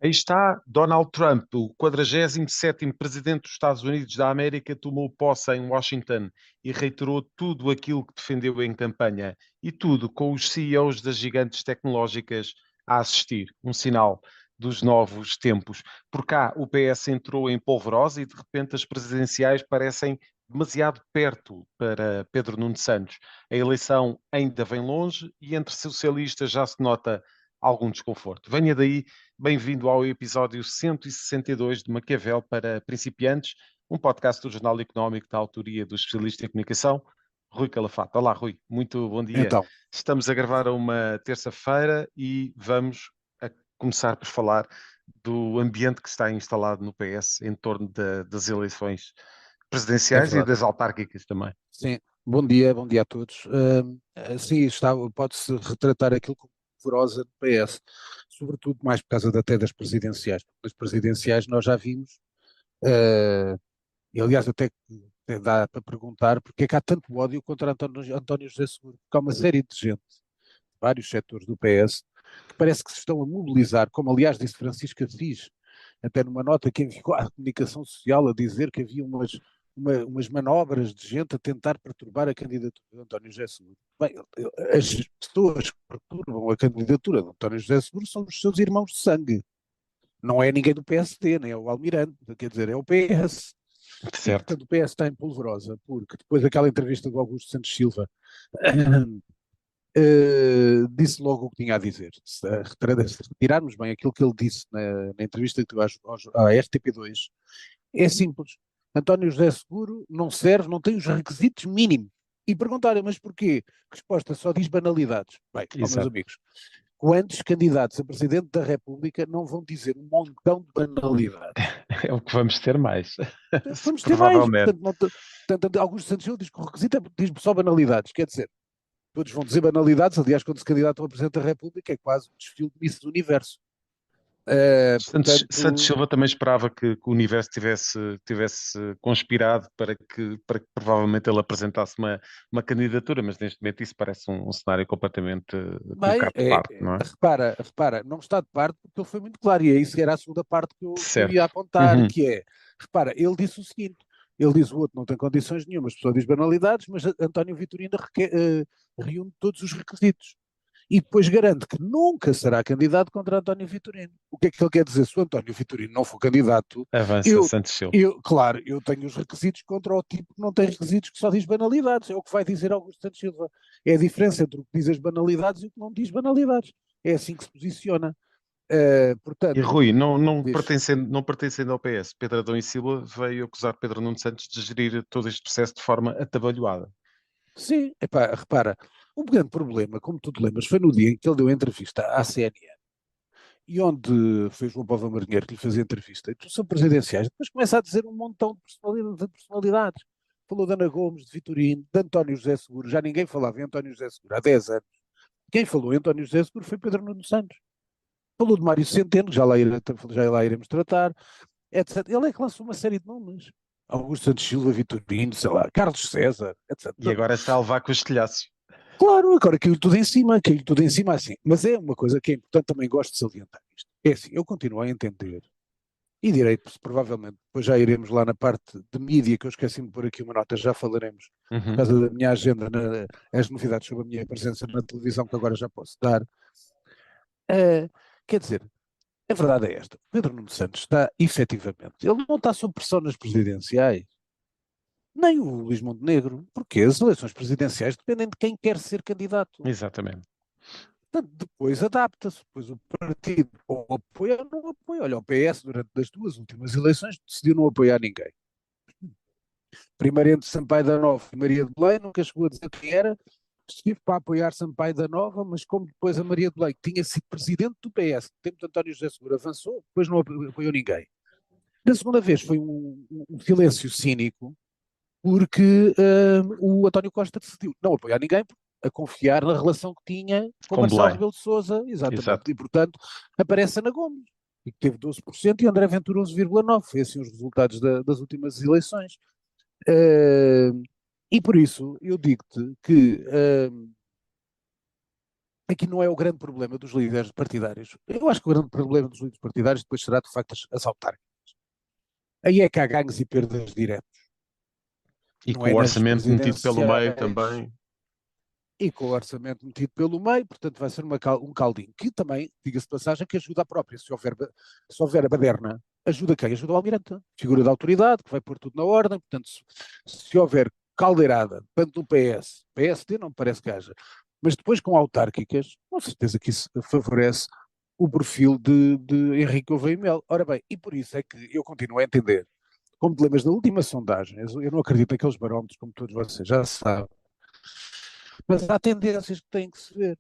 Aí está Donald Trump, o 47º presidente dos Estados Unidos da América, tomou posse em Washington e reiterou tudo aquilo que defendeu em campanha, e tudo com os CEOs das gigantes tecnológicas a assistir, um sinal dos novos tempos. Por cá, o PS entrou em polvorosa e de repente as presidenciais parecem demasiado perto para Pedro Nuno Santos. A eleição ainda vem longe e entre socialistas já se nota algum desconforto. Venha daí. Bem-vindo ao episódio 162 de Maquiavel para Principiantes, um podcast do Jornal Económico da autoria do especialista em comunicação, Rui Calafato. Olá, Rui, muito bom dia. Então, Estamos a gravar uma terça-feira e vamos a começar por falar do ambiente que está instalado no PS em torno das eleições é presidenciais e verdade. das autárquicas também. Sim, bom dia a todos. Sim, pode-se retratar aquilo como fervorosa do PS, sobretudo mais por causa até das presidenciais. Das presidenciais nós já vimos, ah, e aliás até dá para perguntar porque é que há tanto ódio contra António José Seguro, porque há uma série de gente, vários setores do PS, que parece que se estão a mobilizar, como aliás disse Francisco Assis, até numa nota que enviou à comunicação social a dizer que havia umas manobras de gente a tentar perturbar a candidatura de António José Seguro. Bem, as pessoas que perturbam a candidatura de António José Seguro são os seus irmãos de sangue. Não é ninguém do PSD, nem é o Almirante, quer dizer, é o PS. E, Certo. portanto, o PS está em polvorosa, porque depois daquela entrevista do Augusto Santos Silva, disse logo o que tinha a dizer. Se retirarmos bem aquilo que ele disse na entrevista que deu à RTP2, é simples. António José Seguro não serve, não tem os requisitos mínimos. E perguntaram, mas porquê? Resposta, só diz banalidades. Bem, ó meus Exato. amigos, quantos candidatos a Presidente da República não vão dizer um montão de banalidades? É o que vamos ter mais, Vamos ter mais. provavelmente. Portanto, Augusto Santos Silva diz que o requisito diz só banalidades. Quer dizer, todos vão dizer banalidades. Aliás, quando se candidatam a Presidente da República, é quase um desfile de Miss do Universo. Santos Portanto, Silva também esperava que o universo tivesse conspirado para que provavelmente ele apresentasse uma candidatura, mas neste momento isso parece um cenário completamente bem, colocado de parte, não é? repara, não está de parte porque ele foi muito claro, e é isso que era a segunda parte que eu ia Certo. apontar, Uhum. que é, repara, ele disse o seguinte, ele diz o outro não tem condições nenhumas, a pessoa diz banalidades, mas António Vitorino reúne todos os requisitos. E depois garante que nunca será candidato contra António Vitorino. O que é que ele quer dizer? Se o António Vitorino não for candidato, Avança eu, Santos Silva. claro, eu tenho os requisitos contra o tipo que não tem requisitos, que só diz banalidades. É o que vai dizer Augusto Santos Silva. É a diferença entre o que diz as banalidades e o que não diz banalidades. É assim que se posiciona. E Portanto, Rui, não diz, pertencendo ao PS, Pedro Adão e Silva veio acusar Pedro Nuno Santos de gerir todo este processo de forma atabalhoada. sim, epá, repara, o grande problema, como tu te lembras, foi no dia em que ele deu a entrevista à CNN, e onde foi João Paulo Marinheiro que lhe fazia entrevista, e tudo são presidenciais, depois começa a dizer um montão de personalidades. Falou de Ana Gomes, de Vitorino, de António José Seguro, já ninguém falava em António José Seguro há 10 anos. Quem falou em António José Seguro foi Pedro Nuno Santos. Falou de Mário Centeno, que já lá iremos tratar, etc. Ele é que lançou uma série de nomes. Augusto Santos Silva, Vitorino, sei lá, Carlos César, etc. E agora está a levar com os estilhaços. Claro, agora caiu tudo em cima assim. Mas é uma coisa que é importante, também gosto de salientar isto. É assim, eu continuo a entender, e direito, provavelmente, depois já iremos lá na parte de mídia, que eu esqueci-me de pôr aqui uma nota, já falaremos, por Uhum. causa da minha agenda, as novidades sobre a minha presença na televisão, que agora já posso dar. Eh, Quer dizer, a verdade é esta, Pedro Nuno Santos está, efetivamente, ele não está sob pressão nas presidenciais, nem o Luís Montenegro, porque as eleições presidenciais dependem de quem quer ser candidato. Exatamente. Portanto, depois adapta-se, depois o partido ou apoia ou não apoia. Olha, o PS, durante as duas últimas eleições, decidiu não apoiar ninguém. Primeiro entre Sampaio da Nova e Maria de Belém, nunca chegou a dizer quem era, estive para apoiar Sampaio da Nova, mas como depois a Maria de Belém, que tinha sido presidente do PS, no tempo de António José Seguro, avançou, depois não apoiou ninguém. Da segunda vez foi um silêncio cínico, porque o António Costa decidiu não apoiar ninguém, a confiar na relação que tinha com Com Marcelo Belém. Rebelo de Sousa, exatamente, Exato. e portanto aparece Ana Gomes, e que teve 12% e André Ventura 11,9%, foi assim os resultados das últimas eleições. Uh, e por isso eu digo-te que aqui não é o grande problema dos líderes partidários. Eu acho que o grande problema dos líderes partidários depois será, de facto, as autárquicas. Aí é que há ganhos e perdas diretos. E Não com é o nas orçamento metido pelo meio presidenciais também. e com o orçamento metido pelo meio, portanto vai ser um caldinho, que também, diga-se de passagem, que ajuda a própria. Se houver a baderna, ajuda quem? Ajuda o Almirante, figura da autoridade, que vai pôr tudo na ordem, portanto, se houver caldeirada, tanto no PS, PSD não me parece que haja, mas depois com autárquicas, com certeza que isso favorece o perfil de Henrique Gouveia e Melo. Ora bem, e por isso é que eu continuo a entender, como te lembras da última sondagem, eu não acredito naqueles barómetros, como todos vocês já sabem, mas há tendências que têm que se ver.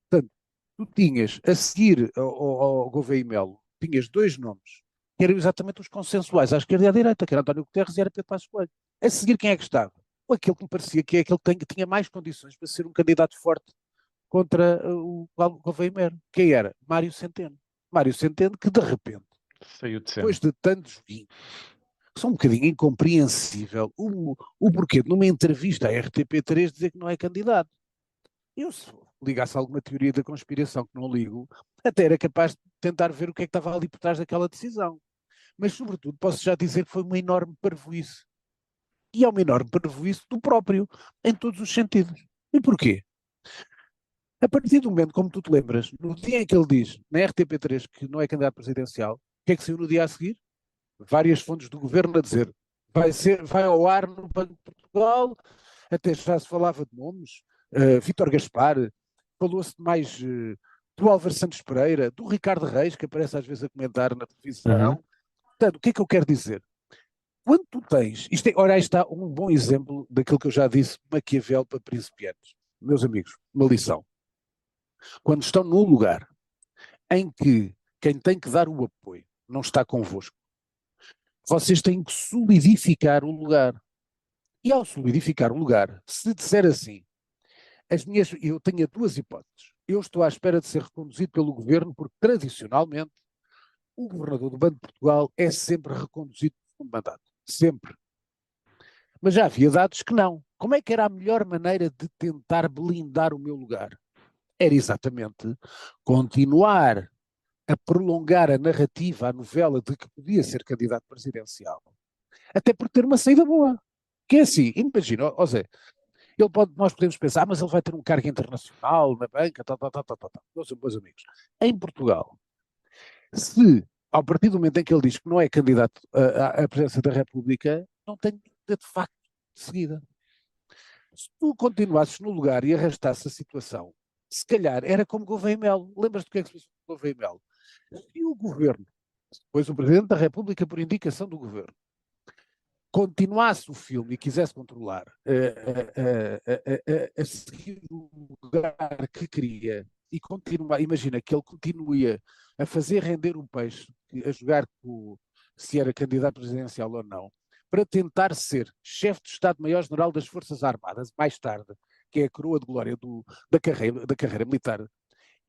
Portanto, tu tinhas, a seguir ao Gouveia e Melo, tinhas dois nomes, que eram exatamente os consensuais, à esquerda e à direita, que era António Guterres e era Pedro Passos Coelho. A seguir, quem é que estava? Ou aquele que me parecia que é aquele que tinha mais condições para ser um candidato forte contra o Gouveia e Melo. Quem era? Mário Centeno. Mário Centeno, que de repente, Saiu de cena. depois de tantos joguinhos, que são um bocadinho incompreensível o porquê de numa entrevista à RTP3 dizer que não é candidato. Eu, se ligasse a alguma teoria da conspiração, que não ligo, até era capaz de tentar ver o que é que estava ali por trás daquela decisão. Mas, sobretudo, posso já dizer que foi uma enorme parvoíce. E é uma enorme parvoíce do próprio, em todos os sentidos. E porquê? A partir do momento, como tu te lembras, no dia em que ele diz, na RTP3, que não é candidato presidencial, o que é que saiu no dia a seguir? Várias fontes do governo a dizer vai ao ar no Banco de Portugal, até já se falava de nomes, Vítor Gaspar, falou-se mais do Álvaro Santos Pereira, do Ricardo Reis, que aparece às vezes a comentar na Uhum. televisão. Portanto, o que é que eu quero dizer? Quando tu tens, ora, aí está um bom exemplo daquilo que eu já disse, Maquiavel para principiantes. Meus amigos, uma lição. Quando estão num lugar em que quem tem que dar o apoio não está convosco, vocês têm que solidificar o lugar. E ao solidificar o lugar, se disser assim, eu tenho duas hipóteses. Eu estou à espera de ser reconduzido pelo governo, porque tradicionalmente o governador do Banco de Portugal é sempre reconduzido por segundo mandato. Sempre. Mas já havia dados que não. Como é que era a melhor maneira de tentar blindar o meu lugar? Era exatamente continuar a prolongar a narrativa, a novela de que podia ser candidato presidencial, até por ter uma saída boa. Que é assim, imagina, ó Zé, nós podemos pensar, mas ele vai ter um cargo internacional na banca, tal, tal, tal, tal, tal. Meus amigos, em Portugal, se ao partir do momento em que ele diz que não é candidato à presidência da República, não tem de facto de seguida. Se tu continuasses no lugar e arrastasses a situação, se calhar era como Gouveia Melo. Lembras-te do que é que se passou com Gouveia Melo? Se o governo, depois o Presidente da República, por indicação do governo, continuasse o filme e quisesse controlar a seguir o lugar que queria e continuar, imagina que ele continua a fazer render o peixe, a jogar com se era candidato presidencial ou não, para tentar ser chefe de Estado-Maior-General das Forças Armadas, mais tarde, que é a coroa de glória da carreira militar,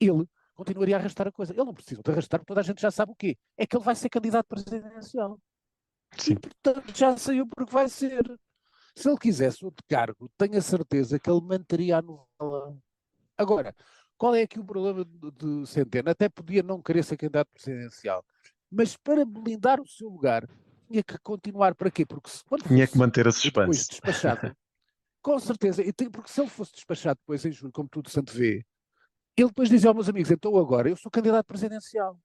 ele continuaria a arrastar a coisa. Ele não precisa de arrastar, porque toda a gente já sabe o quê? É que ele vai ser candidato presidencial. E, Sim. portanto, já saiu porque vai ser. Se ele quisesse outro cargo, tenho a certeza que ele manteria a novela. Agora, qual é aqui o problema de Centeno? Até podia não querer ser candidato presidencial, mas para blindar o seu lugar, tinha que continuar para quê? Porque quando Tinha que fosse manter a depois suspense. despachado, com certeza, porque se ele fosse despachado depois em julho, como tudo santo vê, ele depois dizia aos meus amigos, então agora eu sou candidato presidencial.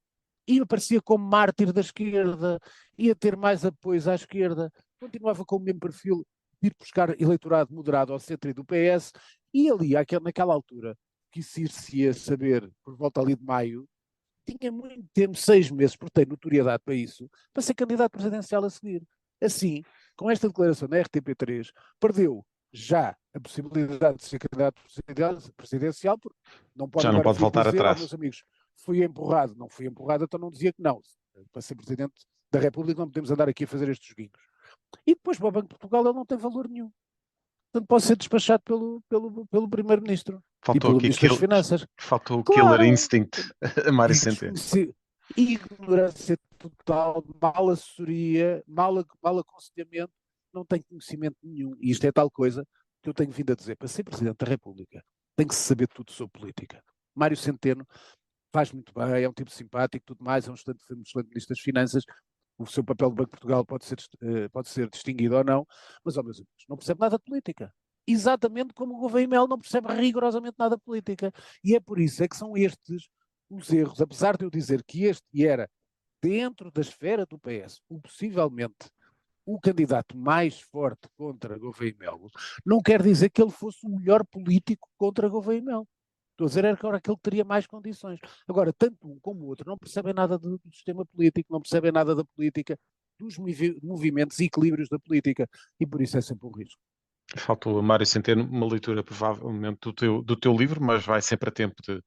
E aparecia como mártir da esquerda, ia ter mais apoios à esquerda, continuava com o mesmo perfil de ir buscar eleitorado moderado ao centro e do PS, e ali, naquela altura, que isso se ia saber por volta ali de maio, tinha muito tempo, 6 meses, porque tem notoriedade para isso, para ser candidato presidencial a seguir. Assim, com esta declaração na RTP3, perdeu já a possibilidade de ser candidato presidencial, porque não pode Já não agora pode vir voltar dizer, atrás. meus amigos, fui empurrado, não fui empurrado, então não dizia que não. Para ser presidente da República não podemos andar aqui a fazer estes joguinhos. E depois para o Banco de Portugal ele não tem valor nenhum. Portanto pode ser despachado pelo Primeiro-Ministro e Faltou pelo aqui Ministro das Finanças. faltou o Killer Claro, Instinct a Mário e Centeno. ignorância total, mal assessoria, mal aconselhamento, não tem conhecimento nenhum. E isto é tal coisa que eu tenho vindo a dizer, para ser Presidente da República, tem que se saber tudo sobre política. Mário Centeno faz muito bem, é um tipo simpático, tudo mais, é um excelente ministro das Finanças, o seu papel do Banco de Portugal pode ser distinguido ou não, mas, meus amigos, não percebe nada de política. Exatamente como o Gouveia Mel não percebe rigorosamente nada de política. E é por isso é que são estes os erros, apesar de eu dizer que este era, dentro da esfera do PS, possivelmente o candidato mais forte contra Gouveia Melo, não quer dizer que ele fosse o melhor político contra Gouveia Melo. Estou a dizer era aquele que teria mais condições. Agora, tanto um como o outro não percebem nada do sistema político, não percebem nada da política, dos movimentos e equilíbrios da política, e por isso é sempre um risco. Faltou a Mário Centeno uma leitura provavelmente do teu livro, mas vai sempre a tempo de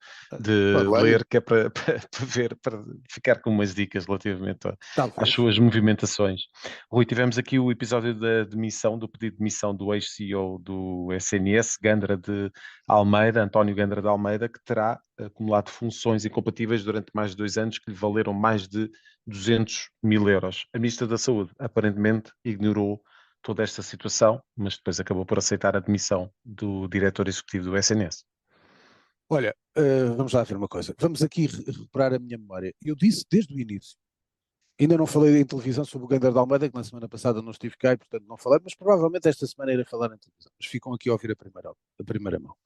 ler, que é para ver, para ficar com umas dicas relativamente às suas movimentações. Rui, tivemos aqui o episódio da demissão, do pedido de demissão do ex-CEO do SNS, Gandra de Almeida, António Gandra de Almeida, que terá acumulado funções incompatíveis durante mais de 2 anos, que lhe valeram mais de 200 mil euros. A Ministra da Saúde aparentemente ignorou toda esta situação, mas depois acabou por aceitar a demissão do diretor executivo do SNS. Olha, vamos lá ver uma coisa. Vamos aqui recuperar a minha memória. Eu disse desde o início, ainda não falei em televisão sobre o Gandar de Almeida, que na semana passada não estive cá e, portanto, não falei, mas provavelmente esta semana irei falar em televisão. Mas ficam aqui a ouvir a primeira mão.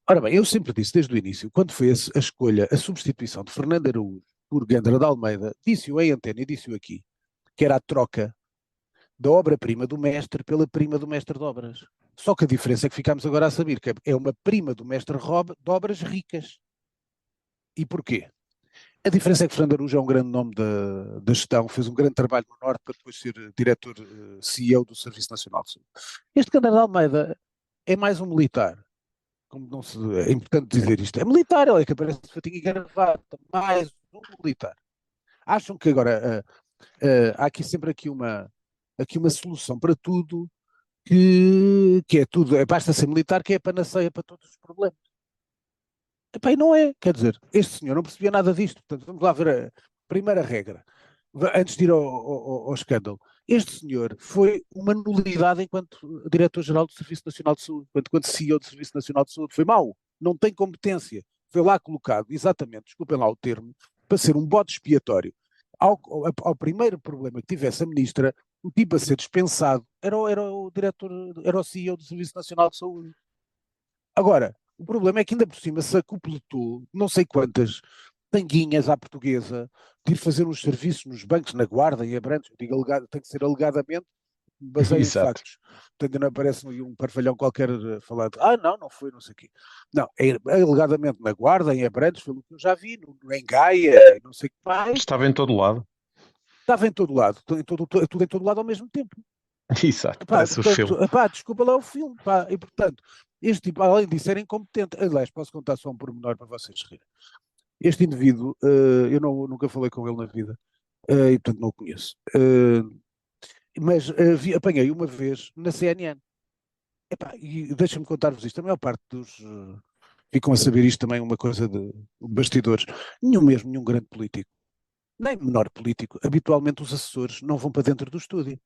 Ora bem, eu sempre disse desde o início, quando foi a escolha, a substituição de Fernando Araújo por Gandra de Almeida, disse-o em antena e disse-o aqui, que era a troca da obra-prima do mestre pela prima do mestre de obras. Só que a diferença é que ficámos agora a saber que é uma prima do mestre de obras ricas. E porquê? A diferença é que Fernando Araújo é um grande nome da gestão, fez um grande trabalho no Norte para depois ser diretor, CEO do Serviço Nacional de Saúde. Este Gandra de Almeida é mais um militar, como não se, é importante dizer isto, é militar, ele é que aparece de fatinho e gravata, mais um militar. Acham que agora há aqui sempre aqui uma solução para tudo, que é tudo, basta ser militar que é a panaceia para todos os problemas. Epá, e não é, quer dizer, este senhor não percebia nada disto, portanto vamos lá ver a primeira regra, antes de ir ao escândalo. Este senhor foi uma nulidade enquanto Diretor-Geral do Serviço Nacional de Saúde, enquanto CEO do Serviço Nacional de Saúde, foi mau, não tem competência, foi lá colocado, exatamente, desculpem lá o termo, para ser um bode expiatório. Ao primeiro problema que tivesse a ministra, o tipo a ser dispensado era o diretor, era o CEO do Serviço Nacional de Saúde. Agora, o problema é que ainda por cima se acompletou não sei quantas tanguinhas à portuguesa de ir fazer uns serviços nos bancos, na Guarda, em Abrantes, eu digo alegado, tem que ser alegadamente, baseio em factos. Portanto, não aparece um parvalhão qualquer falando, não foi, não sei o quê. Não, é alegadamente na Guarda, em Abrantes, pelo que eu já vi, em Gaia, não sei o que mais. Estava em todo lado. Estava em todo lado, tudo em todo lado ao mesmo tempo. Exato, parece portanto, o filme. Desculpa lá o filme, e portanto, este tipo, além disso, era incompetente. Aliás, posso contar só um pormenor para vocês rirem. Este indivíduo, eu nunca falei com ele na vida, e portanto não o conheço. Mas apanhei uma vez na CNN. Epá, e deixa-me contar-vos isto, a maior parte dos. Ficam a saber isto também, uma coisa de bastidores. Nenhum grande político, nem menor político, habitualmente os assessores não vão para dentro do estúdio.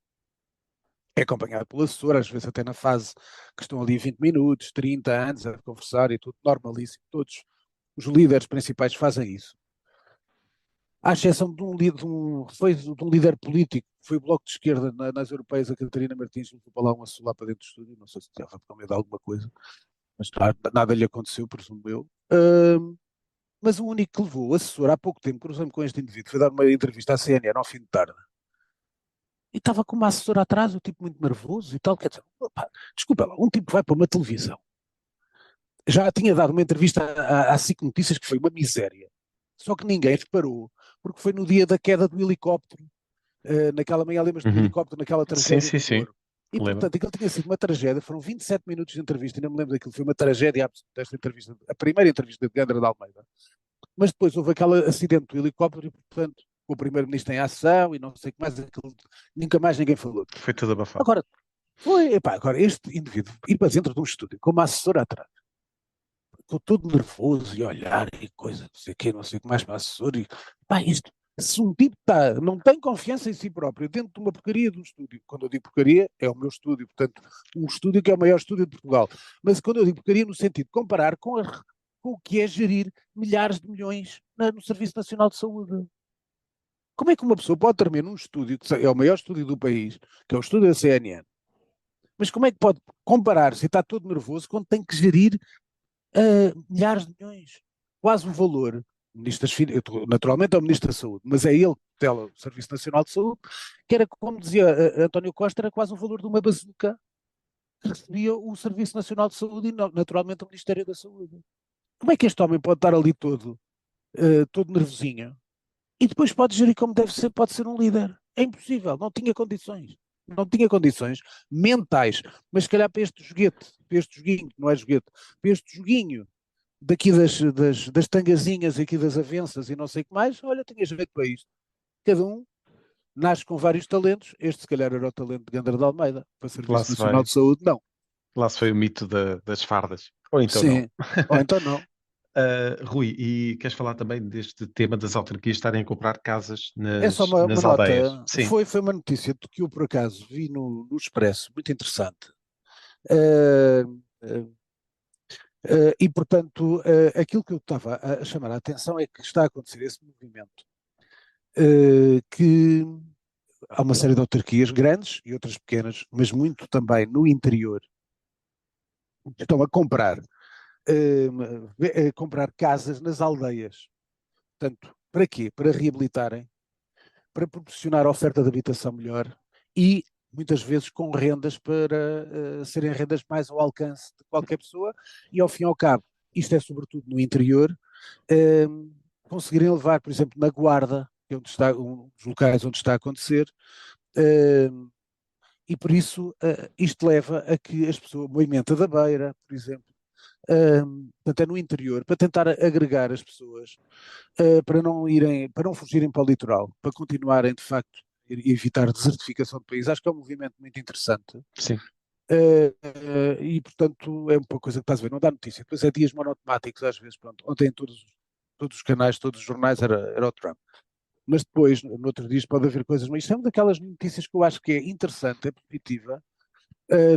É acompanhado pelo assessor, às vezes até na fase que estão ali 20 minutos, 30 anos a conversar e tudo normalíssimo. Todos os líderes principais fazem isso. À exceção de um líder político, que foi o Bloco de Esquerda nas europeias, a Catarina Martins, levou para lá um assessor lá para dentro do estúdio, não sei se estava com medo de alguma coisa, mas nada lhe aconteceu, presumo eu. Mas o único que levou o assessor há pouco tempo, cruzei-me com este indivíduo, foi dar uma entrevista à CNN ao fim de tarde. E estava com uma assessora atrás, o tipo muito nervoso e tal. Quer dizer, opa, desculpa lá, um tipo que vai para uma televisão. Já tinha dado uma entrevista à SIC Notícias que foi uma miséria. Só que ninguém reparou, porque foi no dia da queda do helicóptero, naquela manhã, lembras do helicóptero, naquela tragédia do Sim. Douro. E, portanto, aquilo tinha sido uma tragédia, foram 27 minutos de entrevista, ainda me lembro daquilo, foi uma tragédia absoluta, esta entrevista, a primeira entrevista de Gandra de Almeida. Mas depois houve aquele acidente do helicóptero e, portanto, o primeiro-ministro em ação e não sei o que mais, nunca mais ninguém falou. Foi tudo abafado. Agora este indivíduo ir para dentro de um estúdio com uma assessora atrás, com todo nervoso e olhar e coisa, não sei o que mais para a assessora, se um tipo não tem confiança em si próprio dentro de uma porcaria de um estúdio, quando eu digo porcaria, é o meu estúdio, portanto, um estúdio que é o maior estúdio de Portugal, mas quando eu digo porcaria no sentido de comparar com com o que é gerir milhares de milhões no Serviço Nacional de Saúde. Como é que uma pessoa pode terminar num estúdio, que é o maior estúdio do país, que é o estúdio da CNN, mas como é que pode comparar-se e está todo nervoso quando tem que gerir milhares de milhões? Quase o valor, naturalmente é o Ministro da Saúde, mas é ele que tutela o Serviço Nacional de Saúde, que era, como dizia António Costa, era quase o valor de uma bazuca que recebia o Serviço Nacional de Saúde e naturalmente o Ministério da Saúde. Como é que este homem pode estar ali todo nervosinho e depois pode gerir como deve ser, pode ser um líder? É impossível, não tinha condições. Não tinha condições mentais, mas se calhar para este joguete, para este joguinho, não é joguete, para este joguinho daqui das tangazinhas, aqui das avanças e não sei o que mais, olha, tinha jeito para isto. Cada um nasce com vários talentos, este se calhar era o talento de Gandra de Almeida, para o Lá Serviço se Nacional vai. de Saúde, não. Lá se foi o mito das fardas. Ou então não. Sim, ou então não. Rui, e queres falar também deste tema das autarquias estarem a comprar casas É só uma nas aldeias? nota, Sim. foi uma notícia de que eu por acaso vi no Expresso, muito interessante. Uh, uh, e portanto, aquilo que eu estava a chamar a atenção é que está a acontecer esse movimento, que há uma série de autarquias grandes e outras pequenas, mas muito também no interior, que estão a comprar casas nas aldeias. Portanto, para quê? Para reabilitarem, para proporcionar oferta de habitação melhor e muitas vezes com rendas para serem rendas mais ao alcance de qualquer pessoa e ao fim e ao cabo, isto é sobretudo no interior, conseguirem levar, por exemplo, na Guarda, que é onde está, um dos locais onde está a acontecer, e por isso isto leva a que as pessoas, Moimenta da Beira, por exemplo, portanto é no interior, para tentar agregar as pessoas para não fugirem para o litoral, para continuarem de facto e evitar desertificação do país. Acho que é um movimento muito interessante. Sim. E portanto é uma coisa que estás a ver, não dá notícia. Depois é dias monotemáticos às vezes, pronto. Ontem todos os canais, todos os jornais era o Trump. Mas depois, no outro dia, pode haver coisas, mas isto é uma daquelas notícias que eu acho que é interessante, é positiva.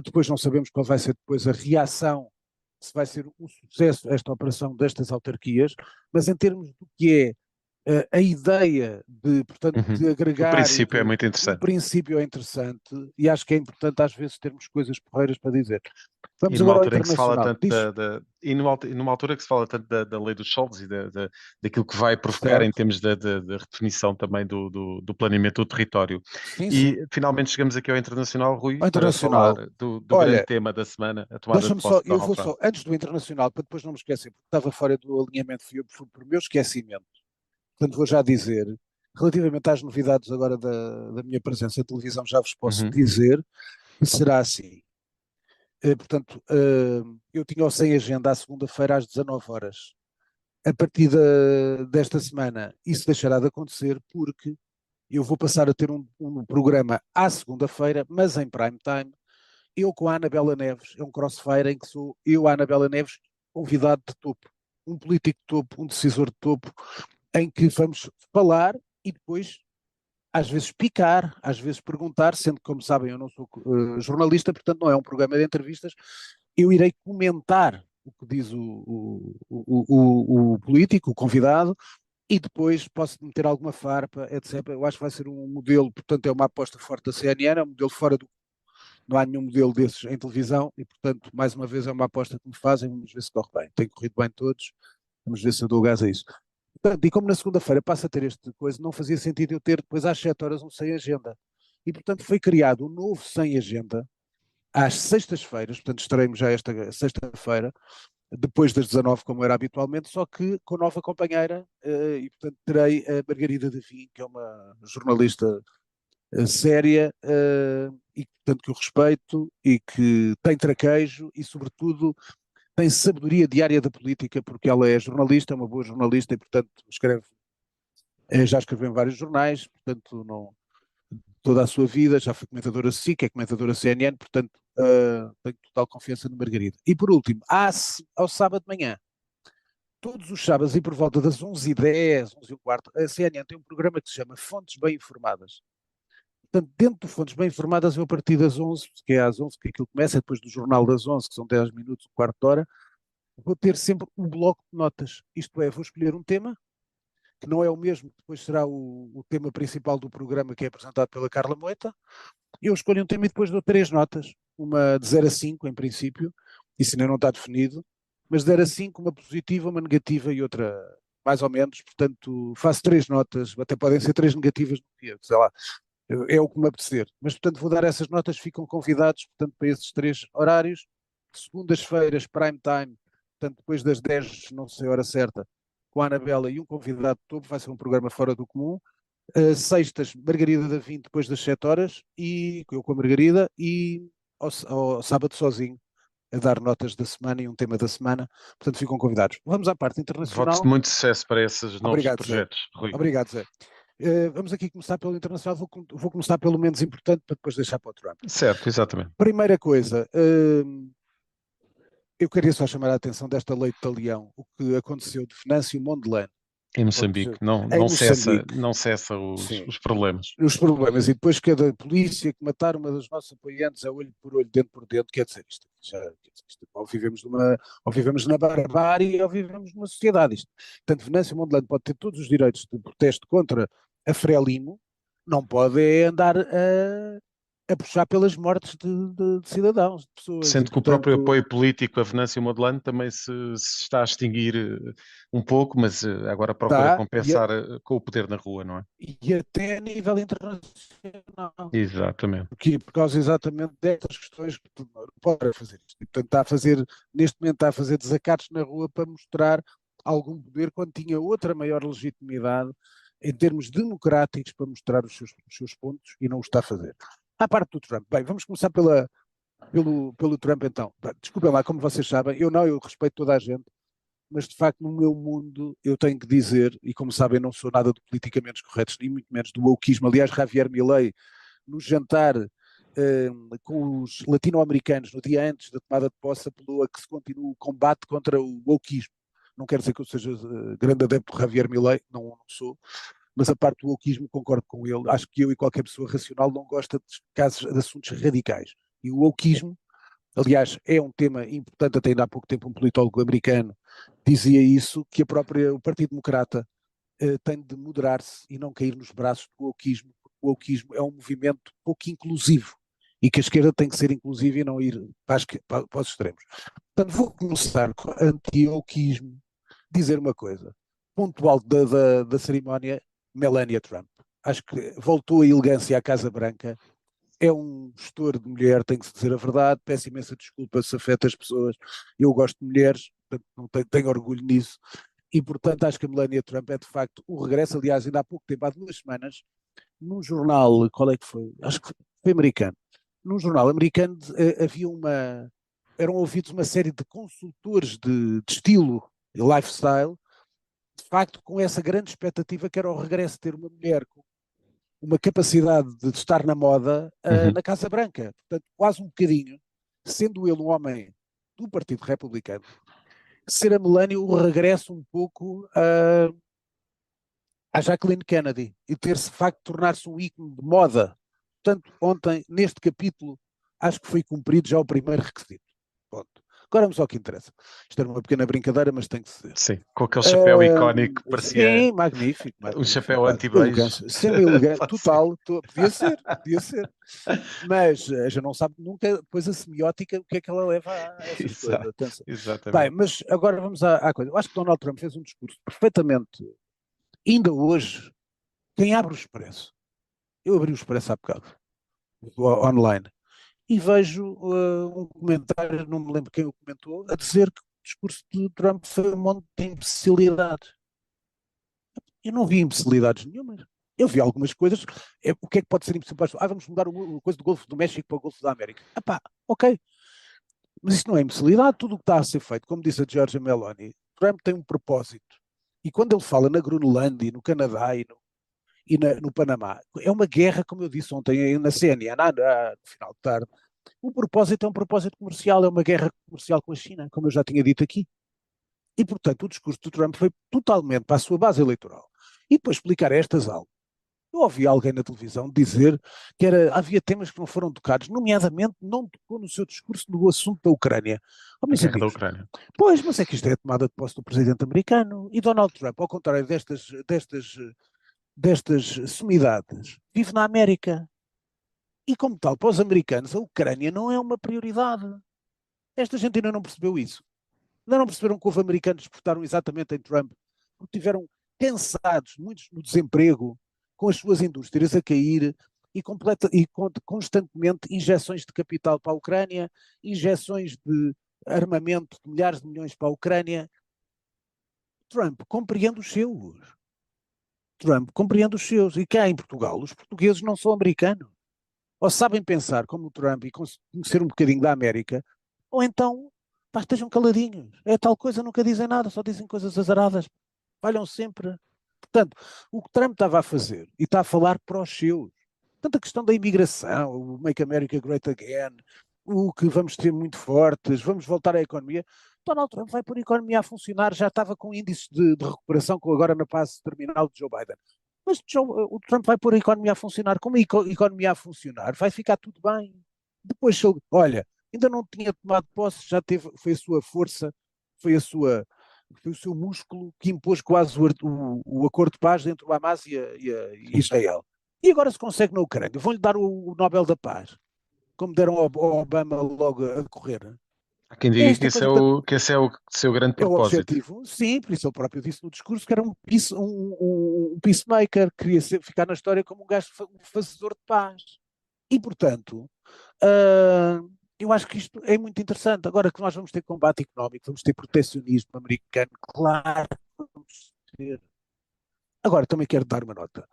Depois não sabemos qual vai ser depois a reação, se vai ser um sucesso esta operação destas autarquias, mas em termos do que é a ideia de, portanto, Uhum. de O agregar e princípio é de muito o interessante. princípio é interessante e acho que é importante às vezes termos coisas porreiras para dizer. E Vamos numa agora ao altura em que se fala internacional. tanto Diz, numa altura que se fala tanto da lei dos solos e daquilo que vai provocar em certo? termos da redefinição também do planeamento do território. Sim, sim. E finalmente chegamos aqui ao internacional, Rui, Ao para falar internacional. do grande Olha, tema da semana, a tomada de deixa-me só, posse de eu Donald vou Trump. só, antes do internacional, para depois não me esquecer, porque estava fora do alinhamento, fui por meu esquecimento. Portanto, vou já dizer, relativamente às novidades agora da minha presença em televisão, já vos posso Uhum. dizer que será assim. Portanto, eu tinha o sem agenda à segunda-feira às 19 horas. A partir desta semana, isso deixará de acontecer porque eu vou passar a ter um programa à segunda-feira, mas em prime time, eu com a Anabela Neves, é um crossfire em que sou eu, a Anabela Neves, convidado de topo, um político de topo, um decisor de topo, em que vamos falar e depois às vezes picar, às vezes perguntar, sendo que, como sabem, eu não sou jornalista, portanto não é um programa de entrevistas, eu irei comentar o que diz o político, o convidado, e depois posso meter alguma farpa, etc. Eu acho que vai ser um modelo, portanto é uma aposta forte da CNN, é um modelo fora do... Não há nenhum modelo desses em televisão e, portanto, mais uma vez é uma aposta que me fazem, vamos ver se corre bem. Tem corrido bem todos, vamos ver se eu dou gás a isso. Portanto, e como na segunda-feira passa a ter este coisa, não fazia sentido eu ter depois às 7 horas um sem agenda. E, portanto, foi criado um novo sem agenda às sextas-feiras, portanto, estaremos já esta sexta-feira, depois das 19, como era habitualmente, só que com nova companheira, e, portanto, terei a Margarida Davim, que é uma jornalista séria, e, portanto, que eu respeito e que tem traquejo e, sobretudo, tem sabedoria diária da política, porque ela é jornalista, é uma boa jornalista e, portanto, já escreveu em vários jornais, portanto, não, toda a sua vida, já foi comentadora SIC, é comentadora CNN, portanto, tenho total confiança no Margarida. E por último, ao sábado de manhã, todos os sábados e por volta das 11h10, 11h15, a CNN tem um programa que se chama Fontes Bem Informadas. Portanto, dentro de Fontes Bem Informadas, eu a partir das 11, que é às 11 que aquilo começa, depois do Jornal das 11, que são 10 minutos, um quarto de hora, vou ter sempre um bloco de notas. Isto é, vou escolher um tema, que não é o mesmo, que depois será o tema principal do programa que é apresentado pela Carla Moita. Eu escolho um tema e depois dou 3 notas, uma de 0 a 5 em princípio, isso ainda não está definido, mas de 0 a 5, uma positiva, uma negativa e outra mais ou menos, portanto faço 3 notas, até podem ser 3 negativas no dia, sei lá, é o que me apetecer. Mas portanto vou dar essas notas, ficam convidados, portanto, para esses 3 horários, segundas-feiras, prime time, portanto depois das 10, não sei a hora certa, com a Anabela e um convidado de topo, vai ser um programa fora do comum. Sextas, Margarida da Vinci depois das 7 horas, e eu com a Margarida, e ao sábado sozinho, a dar notas da semana e um tema da semana. Portanto, ficam convidados. Vamos à parte Votos de internacional. muito sucesso para esses novos Obrigado, Zé. projetos, Rui. Obrigado, Zé. Vamos aqui começar pelo internacional. Vou começar pelo menos importante para depois deixar para o Trump. Certo, exatamente. Primeira coisa, eu queria só chamar a atenção desta lei de Talião, o que aconteceu de Venâncio Mondlane. Em Moçambique, Em não cessa Sim, os problemas. os problemas. E depois cada polícia que matar uma das nossas apoiantes a olho por olho, dentro por dentro, quer dizer, ou vivemos na barbárie ou vivemos numa sociedade. Portanto, Venâncio Mondlane pode ter todos os direitos de protesto contra a Frelimo, não pode andar a puxar pelas mortes de cidadãos, de pessoas. E, Sendo que o próprio portanto, apoio político a Venâncio Modelano também se está a extinguir um pouco, mas agora procura está, compensar com o poder na rua, não é? e até a nível internacional. Exatamente. Por causa exatamente destas questões que tu não pode fazer isto. E, portanto, neste momento está a fazer desacatos na rua para mostrar algum poder quando tinha outra maior legitimidade em termos democráticos para mostrar os seus pontos e não o está a fazer. À parte do Trump. Bem, vamos começar pelo Trump então. Desculpem lá, como vocês sabem, eu respeito toda a gente, mas de facto no meu mundo eu tenho que dizer, e como sabem não sou nada de politicamente corretos, nem muito menos do wokeismo. Aliás, Javier Milei, no jantar com os latino-americanos no dia antes da tomada de posse, apelou a que se continue o combate contra o wokeismo. Não quer dizer que eu seja grande adepto de Javier Milei, não sou, mas a parte do wokeismo concordo com ele. Acho que eu e qualquer pessoa racional não gosta de casos, de assuntos radicais. E o wokeismo, aliás, é um tema importante. Até ainda há pouco tempo um politólogo americano dizia isso, que o Partido Democrata tem de moderar-se e não cair nos braços do wokeismo, porque o wokeismo é um movimento pouco inclusivo e que a esquerda tem que ser inclusiva e não ir para os extremos. Portanto, vou começar com anti-wokeismo, dizer uma coisa. Ponto alto da cerimónia, Melania Trump. Acho que voltou a elegância à Casa Branca. É um gestor de mulher, tem que se dizer a verdade. Peço imensa desculpa se afeta as pessoas. Eu gosto de mulheres, portanto, não tenho orgulho nisso. E, portanto, acho que a Melania Trump é de facto o regresso. Aliás, ainda há pouco tempo, há 2 semanas, num jornal, qual é que foi? Acho que foi americano. Num jornal americano eram ouvidos uma série de consultores de estilo e lifestyle, de facto, com essa grande expectativa que era o regresso de ter uma mulher com uma capacidade de estar na moda na Casa Branca. Portanto, quase um bocadinho, sendo ele um homem do Partido Republicano, ser a Melania o regresso um pouco à Jacqueline Kennedy e ter-se de facto tornar-se um ícone de moda. Portanto, ontem, neste capítulo, acho que foi cumprido já o primeiro requisito. Ponto. Agora vamos ao que interessa. Isto era uma pequena brincadeira, mas tem que ser. Sim, com aquele chapéu icónico que parecia Sim, magnífico. um chapéu anti-beijo. Elegância. Sim, elegante, total. Podia ser, podia ser. Mas a gente não sabe nunca depois a semiótica o que é que ela leva a essas coisas. Atenção. Bem, Exatamente. mas agora vamos à coisa. Eu acho que Donald Trump fez um discurso perfeitamente. Ainda hoje, quem abre o Expresso, eu abri o Expresso há bocado, online, e vejo um comentário, não me lembro quem o comentou, a dizer que o discurso de Trump foi um monte de imbecilidade. Eu não vi imbecilidades nenhumas. Eu vi algumas coisas. O que é que pode ser imbecil para as pessoas? Vamos mudar a coisa do Golfo do México para o Golfo da América. Ok. Mas isso não é imbecilidade. Tudo o que está a ser feito, como disse a Giorgia Meloni, Trump tem um propósito. E quando ele fala na Groenlândia, no Canadá no Panamá, é uma guerra, como eu disse ontem na CNN, no final de tarde. O propósito é um propósito comercial, é uma guerra comercial com a China, como eu já tinha dito aqui. E, portanto, o discurso do Trump foi totalmente para a sua base eleitoral. E depois explicar a estas aulas Eu ouvi alguém na televisão dizer que havia temas que não foram tocados, nomeadamente não tocou no seu discurso no assunto da Ucrânia. Oh, A meus guerra da amigos, Ucrânia. pois, mas é que isto é a tomada de posse do presidente americano e Donald Trump, ao contrário destas sumidades, vive na América. E como tal, para os americanos, a Ucrânia não é uma prioridade. Esta gente ainda não percebeu isso. Ainda não perceberam que houve americanos que votaram exatamente em Trump, porque tiveram cansados, muitos no desemprego, com as suas indústrias a cair e constantemente injeções de capital para a Ucrânia, injeções de armamento de milhares de milhões para a Ucrânia. Trump compreende os seus. Trump compreende os seus. E cá em Portugal, os portugueses não são americanos. Ou sabem pensar como o Trump e conhecer um bocadinho da América, ou então, pá, estejam caladinhos. É tal coisa, nunca dizem nada, só dizem coisas azaradas. Falham sempre. Portanto, o que Trump estava a fazer, e está a falar para os seus, tanto a questão da imigração, o Make America Great Again, o que vamos ser muito fortes, vamos voltar à economia. Donald Trump vai pôr a economia a funcionar, já estava com índices de recuperação, com agora na fase terminal de Joe Biden. Mas o Trump vai pôr a economia a funcionar. Como a economia a funcionar, vai ficar tudo bem. Depois, olha, ainda não tinha tomado posse, já teve, foi a sua força, foi a sua, foi o seu músculo que impôs quase o acordo de paz entre o Hamas e Sim. Israel. E agora se consegue na Ucrânia. Vão-lhe dar o Nobel da Paz, como deram ao Obama logo a correr. Há quem É diga que esta coisa que esse é o seu grande é o propósito. objetivo. Sim, por isso ele próprio disse no discurso que era um peacemaker, queria ficar na história como um gajo fazedor de paz. E, portanto, eu acho que isto é muito interessante. Agora que nós vamos ter combate económico, vamos ter protecionismo americano, claro que vamos ter. Agora, também quero dar uma nota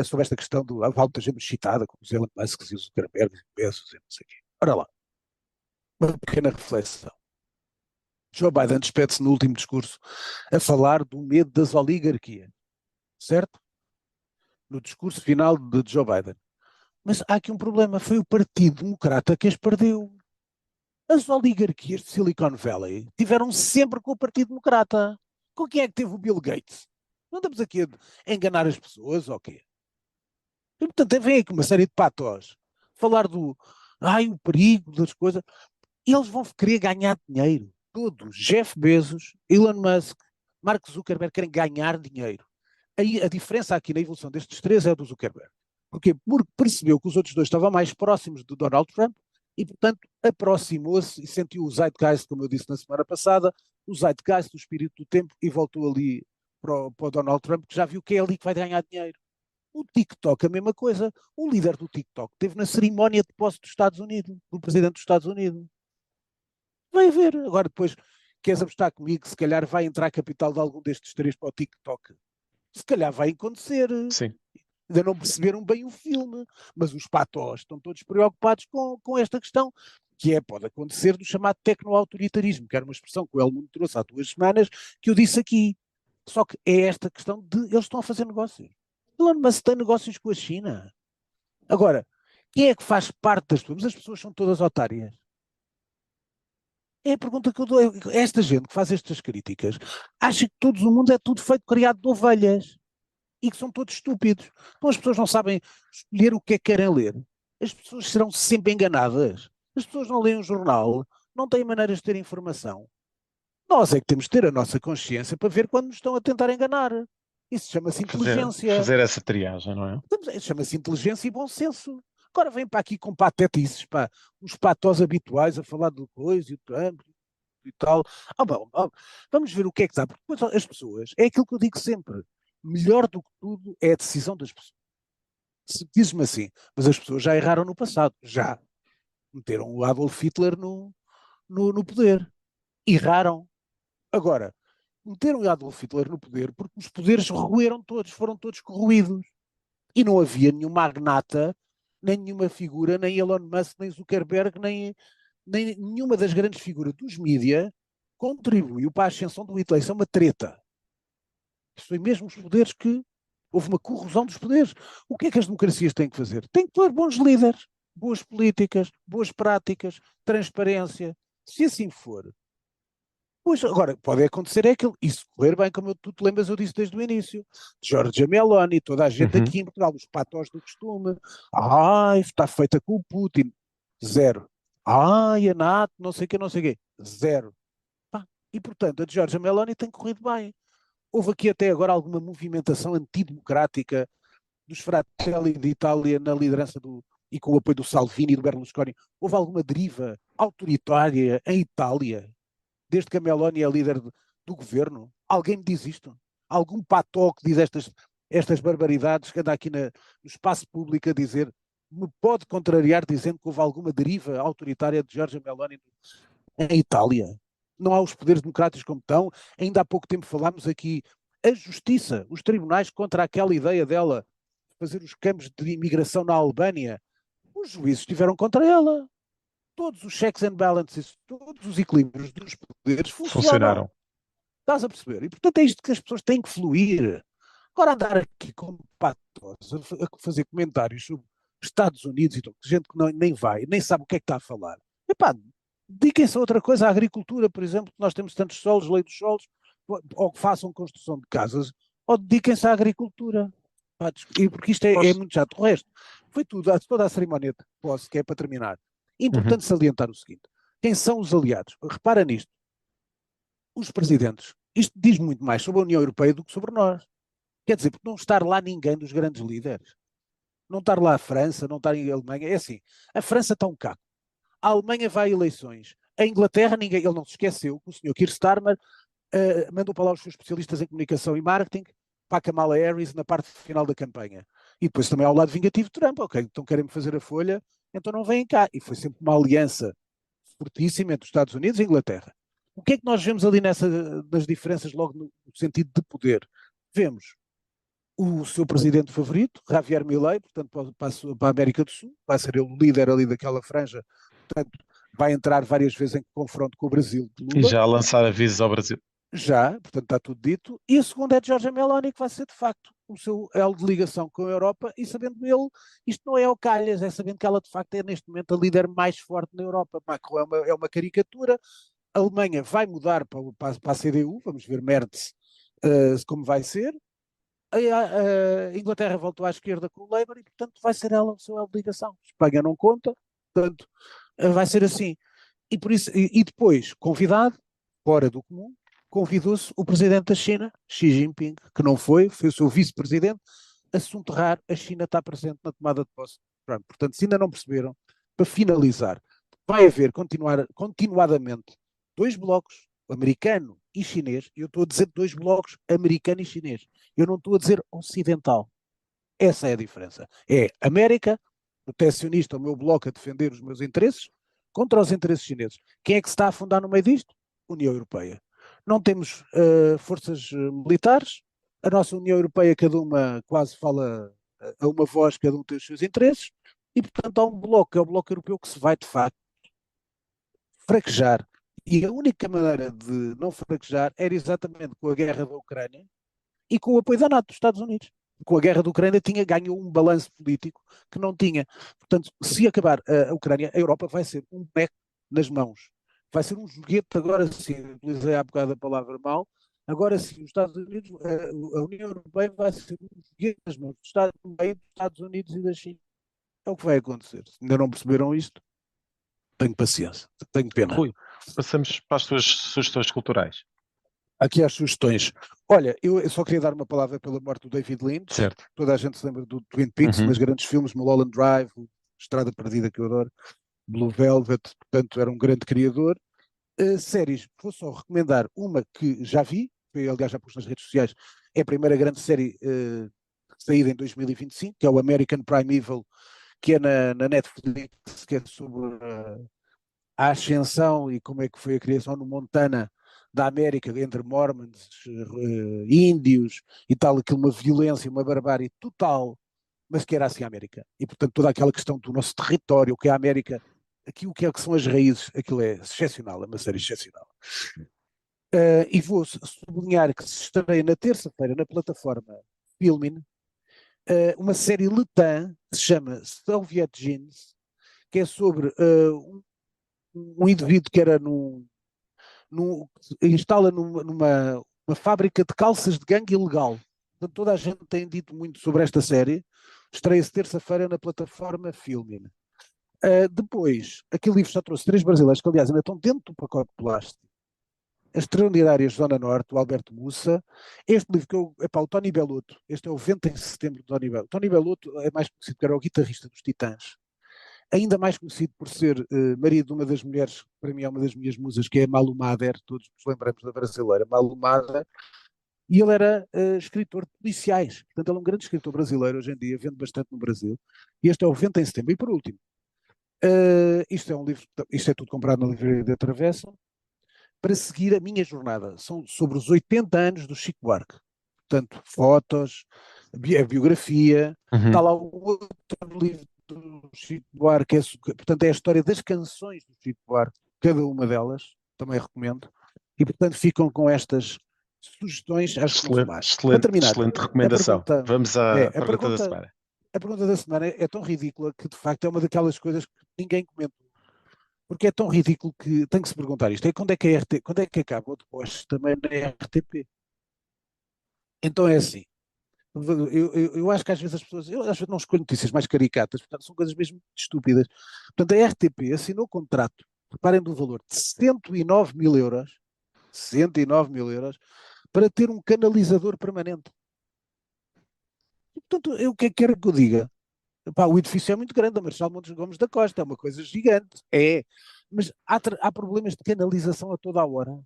sobre esta questão do. Há muita gente citada, como os Elon Musk e os Zuckerberg, e Bezos e não sei o quê. Ora lá, uma pequena reflexão. Joe Biden despede-se no último discurso a falar do medo das oligarquias, certo? No discurso final de Joe Biden. Mas há aqui um problema, foi o Partido Democrata que as perdeu. As oligarquias de Silicon Valley tiveram sempre com o Partido Democrata. Com quem é que teve o Bill Gates? Não andamos aqui a enganar as pessoas, ou quê? E, portanto, vem aqui uma série de patós falar o perigo das coisas. Eles vão querer ganhar dinheiro. Todos. Jeff Bezos, Elon Musk, Mark Zuckerberg querem ganhar dinheiro. Aí a diferença aqui na evolução destes três é do Zuckerberg. Porquê? Porque percebeu que os outros dois estavam mais próximos de Donald Trump e, portanto, aproximou-se e sentiu o zeitgeist, como eu disse na semana passada, o zeitgeist, o espírito do tempo, e voltou ali para o Donald Trump, que já viu que é ali que vai ganhar dinheiro. O TikTok, a mesma coisa. O líder do TikTok esteve na cerimónia de posse dos Estados Unidos, do presidente dos Estados Unidos. Vai ver. Agora depois, queres apostar comigo que se calhar vai entrar a capital de algum destes três para o TikTok? Se calhar vai acontecer. Sim. Ainda não perceberam bem o filme, mas os patós estão todos preocupados com esta questão, que pode acontecer do chamado tecno-autoritarismo, que era uma expressão que o Helmut trouxe há 2 semanas, que eu disse aqui. Só que é esta questão de eles estão a fazer negócios. Elon Musk tem negócios com a China. Agora, quem é que faz parte das pessoas? As pessoas são todas otárias. É a pergunta que eu dou. Esta gente que faz estas críticas acha que todo o mundo é tudo feito, criado de ovelhas e que são todos estúpidos. Então as pessoas não sabem escolher o que é que querem ler. As pessoas serão sempre enganadas. As pessoas não leem um jornal, não têm maneiras de ter informação. Nós é que temos de ter a nossa consciência para ver quando nos estão a tentar enganar. Isso chama-se inteligência. Fazer essa triagem, não é? Chama-se inteligência e bom senso. Agora vem para aqui com patetices, pá, os patós habituais a falar do coisa e do Trump e tal. Vamos ver o que é que dá. Porque depois as pessoas, é aquilo que eu digo sempre, melhor do que tudo é a decisão das pessoas. Se diz-me assim, mas as pessoas já erraram no passado, já meteram o Adolf Hitler no poder. Erraram. Agora, meteram o Adolf Hitler no poder porque os poderes roeram todos, foram todos corroídos. E não havia nenhum magnata, nem nenhuma figura, nem Elon Musk, nem Zuckerberg, nem nenhuma das grandes figuras dos mídia contribuiu para a ascensão do Hitler. Isso é uma treta. Isso foi mesmo os poderes que houve uma corrosão dos poderes. O que é que as democracias têm que fazer? Têm que ter bons líderes, boas políticas, boas práticas, transparência. Se assim for, Pois, agora, pode acontecer é aquilo, e se correr bem, como tu te lembras, eu disse desde o início, Giorgia Meloni, toda a gente Uhum. aqui em Portugal, os patós do costume, ai, está feita com o Putin, zero. Ai, a NATO, não sei o quê, não sei o quê, zero. Pá, e, portanto, a Giorgia Meloni tem corrido bem. Houve aqui até agora alguma movimentação antidemocrática dos Fratelli d'Italia na liderança e com o apoio do Salvini e do Berlusconi. Houve alguma deriva autoritária em Itália? Desde que a Meloni é líder do governo? Alguém me diz isto? Algum pató que diz estas barbaridades, que anda aqui no espaço público a dizer, me pode contrariar dizendo que houve alguma deriva autoritária de Giorgia Meloni em Itália? Não há os poderes democráticos como estão. Ainda há pouco tempo falámos aqui a justiça, os tribunais contra aquela ideia dela de fazer os campos de imigração na Albânia. Os juízes estiveram contra ela. Todos os checks and balances, todos os equilíbrios dos poderes funcionam. Funcionaram. Estás a perceber? E portanto é isto que as pessoas têm que fluir. Agora andar aqui como patos a fazer comentários sobre Estados Unidos e tudo, gente que nem vai, nem sabe o que é que está a falar. Epá, dediquem-se a outra coisa, à agricultura, por exemplo, que nós temos tantos solos, lei dos solos, ou que façam construção de casas, ou dediquem-se à agricultura. Pá, e porque isto é Pois. muito chato. O resto, foi tudo, toda a cerimónia de posse, que é para terminar. Uhum. Importante salientar o seguinte: quem são os aliados? Repara nisto, os presidentes. Isto diz muito mais sobre a União Europeia do que sobre nós. Quer dizer, porque não estar lá ninguém dos grandes líderes. Não estar lá a França, não estar em Alemanha. É assim, a França está um caco. A Alemanha vai a eleições. A Inglaterra, ninguém, ele não se esqueceu que o senhor Keir Starmer mandou para lá os seus especialistas em comunicação e marketing para a Kamala Harris na parte final da campanha. E depois também ao lado vingativo de Trump, ok, então querem-me fazer a folha, então não vêm cá. E foi sempre uma aliança fortíssima entre os Estados Unidos e a Inglaterra. O que é que nós vemos ali nas diferenças logo no sentido de poder? Vemos o seu presidente favorito, Javier Milei, portanto para a América do Sul, vai ser ele o líder ali daquela franja, portanto vai entrar várias vezes em confronto com o Brasil de E Lula, já a lançar avisos ao Brasil. já, portanto está tudo dito, e a segunda é de Giorgia Meloni, que vai ser de facto o seu elo de ligação com a Europa, e sabendo ele, isto não é ao calhas, é sabendo que ela de facto é neste momento a líder mais forte na Europa. Macron é uma caricatura, a Alemanha vai mudar para a CDU, vamos ver Merz como vai ser, a Inglaterra voltou à esquerda com o Labour e, portanto, vai ser ela o seu elo de ligação. Espanha não conta, portanto, vai ser assim. E, por isso, e depois, convidado, fora do comum, convidou-se o presidente da China, Xi Jinping, que não foi o seu vice-presidente. Assunto raro, a China está presente na tomada de posse de Trump. Portanto, se ainda não perceberam, para finalizar, vai haver continuadamente dois blocos, o americano e chinês, e eu estou a dizer dois blocos, americano e chinês. Eu não estou a dizer ocidental. Essa é a diferença. É América, protecionista, o meu bloco a defender os meus interesses, contra os interesses chineses. Quem é que se está a afundar no meio disto? União Europeia. Não temos forças militares, a nossa União Europeia, cada uma quase fala a uma voz, cada um tem os seus interesses, e portanto há um bloco, é o bloco europeu que se vai de facto fraquejar. E a única maneira de não fraquejar era exatamente com a guerra da Ucrânia, e com o apoio da NATO dos Estados Unidos. Com a guerra da Ucrânia ganhou um balanço político que não tinha. Portanto, se acabar a Ucrânia, a Europa vai ser um beco nas mãos. Vai ser um joguete, agora sim, utilizei há bocado a palavra mal, agora sim, os Estados Unidos, a União Europeia vai ser um joguete nas mãos no meio dos Estados Unidos e da China. É o que vai acontecer. Se ainda não perceberam isto, tenho paciência, tenho pena. Rui, passamos para as tuas sugestões culturais. Aqui às sugestões. Olha, eu só queria dar uma palavra pela morte do David Lynch. Certo. Toda a gente se lembra do Twin Peaks, Uhum. mas grandes filmes, Mulholland Drive, Estrada Perdida, que eu adoro, Blue Velvet, portanto era um grande criador. Séries, vou só recomendar uma que já vi, aliás já pus nas redes sociais, é a primeira grande série saída em 2025, que é o American Primeval, que é na Netflix, que é sobre a ascensão e como é que foi a criação no Montana da América entre Mormons, índios e tal, aquilo, uma violência, uma barbárie total, mas que era assim a América. E portanto toda aquela questão do nosso território, o que é a América, aquilo que, que são as raízes, aquilo é excepcional, é uma série excepcional. E vou sublinhar que se estreia na terça-feira na plataforma Filmin, uma série letã que se chama Soviet Jeans, que é sobre um indivíduo que era instala uma fábrica de calças de gangue ilegal. Portanto, toda a gente tem dito muito sobre esta série. Estreia-se terça-feira na plataforma Filmin. Depois, aquele livro já trouxe 3 brasileiros, que aliás ainda estão dentro do pacote de plástico. A Extraordinária Zona Norte, o Alberto Mussa. Este livro o Tony Bellotto, este é o Vento em Setembro, de Tony Bellotto. Tony Bellotto é mais conhecido porque era o guitarrista dos Titãs, ainda mais conhecido por ser marido de uma das mulheres, para mim é uma das minhas musas, que é a Malu Mader, todos nos lembramos da brasileira, Malu Mader, e ele era escritor de policiais, portanto ele é um grande escritor brasileiro hoje em dia, vende bastante no Brasil, e este é o Vento em Setembro. E por último, isto é um livro, isto é tudo comprado na livraria da Travessa, para seguir a minha jornada. São sobre os 80 anos do Chico Buarque. Portanto, fotos, a biografia. Está lá o outro livro do Chico Buarque, portanto, é a história das canções do Chico Buarque, cada uma delas, também recomendo. E, portanto, ficam com estas sugestões, acho que não são más. Para terminar, excelente recomendação. Vamos à pergunta da semana. A pergunta da semana é tão ridícula que, de facto, é uma daquelas coisas que ninguém comenta. Porque é tão ridículo que tem que se perguntar isto. É quando é que acaba o deboche também na RTP? Então é assim. Eu acho que às vezes as pessoas, eu às vezes não escolho notícias mais caricatas, portanto são coisas mesmo estúpidas. Portanto, a RTP assinou contrato, reparem do valor, de 109 mil euros, 109 mil euros, para ter um canalizador permanente. E, portanto, o que é que quero que eu diga? Epá, o edifício é muito grande, a Marechal Montes Gomes da Costa, é uma coisa gigante. É. Mas há problemas de canalização a toda a hora.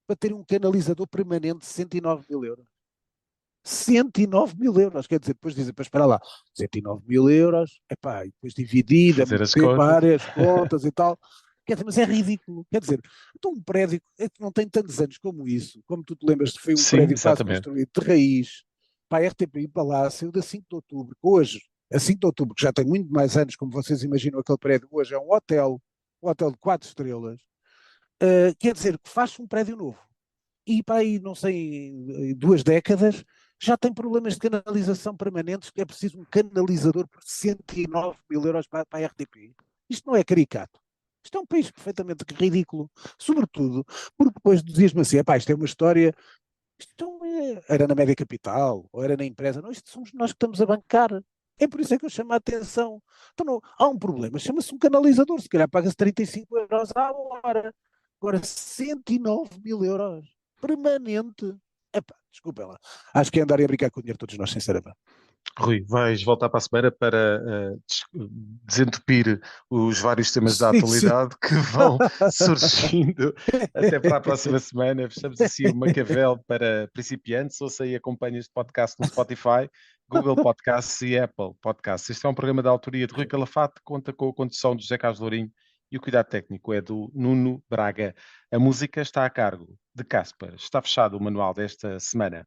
Para ter um canalizador permanente de 109 mil euros. 109 mil euros, quer dizer, depois dizem, para esperar lá, 109 mil euros, epá, e depois dividida, fazer as ter contas. várias contas e tal. Quer dizer, mas é ridículo. Quer dizer, então um prédio que não tem tantos anos como isso, como tu te lembras, foi um prédio quase construído de raiz, para a RTP Palácio, da 5 de outubro, que hoje, a 5 de outubro, que já tem muito mais anos, como vocês imaginam, aquele prédio hoje é um hotel de 4 estrelas, quer dizer, que faz um prédio novo. E para aí, não sei, 2 décadas, já tem problemas de canalização permanentes, que é preciso um canalizador por 109 mil euros para a RTP. Isto não é caricato. Isto é um país perfeitamente ridículo. Sobretudo, porque depois dizias-me assim, isto é uma história, isto era na média capital, ou era na empresa. Não, isto somos nós que estamos a bancar. É por isso é que eu chamo a atenção. Então não, há um problema, chama-se um canalizador, se calhar paga-se 35 euros à hora. Agora, 109 mil euros permanente. Epá, desculpem lá. Acho que é andar a brincar com o dinheiro todos nós, sinceramente. Rui, vais voltar para a semana para desentupir os vários temas da atualidade que vão surgindo até para a próxima semana. Fechamos assim o Maquiavel para principiantes. Ouça e acompanhe este podcast no Spotify, Google Podcasts e Apple Podcasts. Este é um programa da autoria de Rui Calafate, conta com a condução de José Carlos Lourinho e o cuidado técnico é do Nuno Braga. A música está a cargo de Casper. Está fechado o manual desta semana.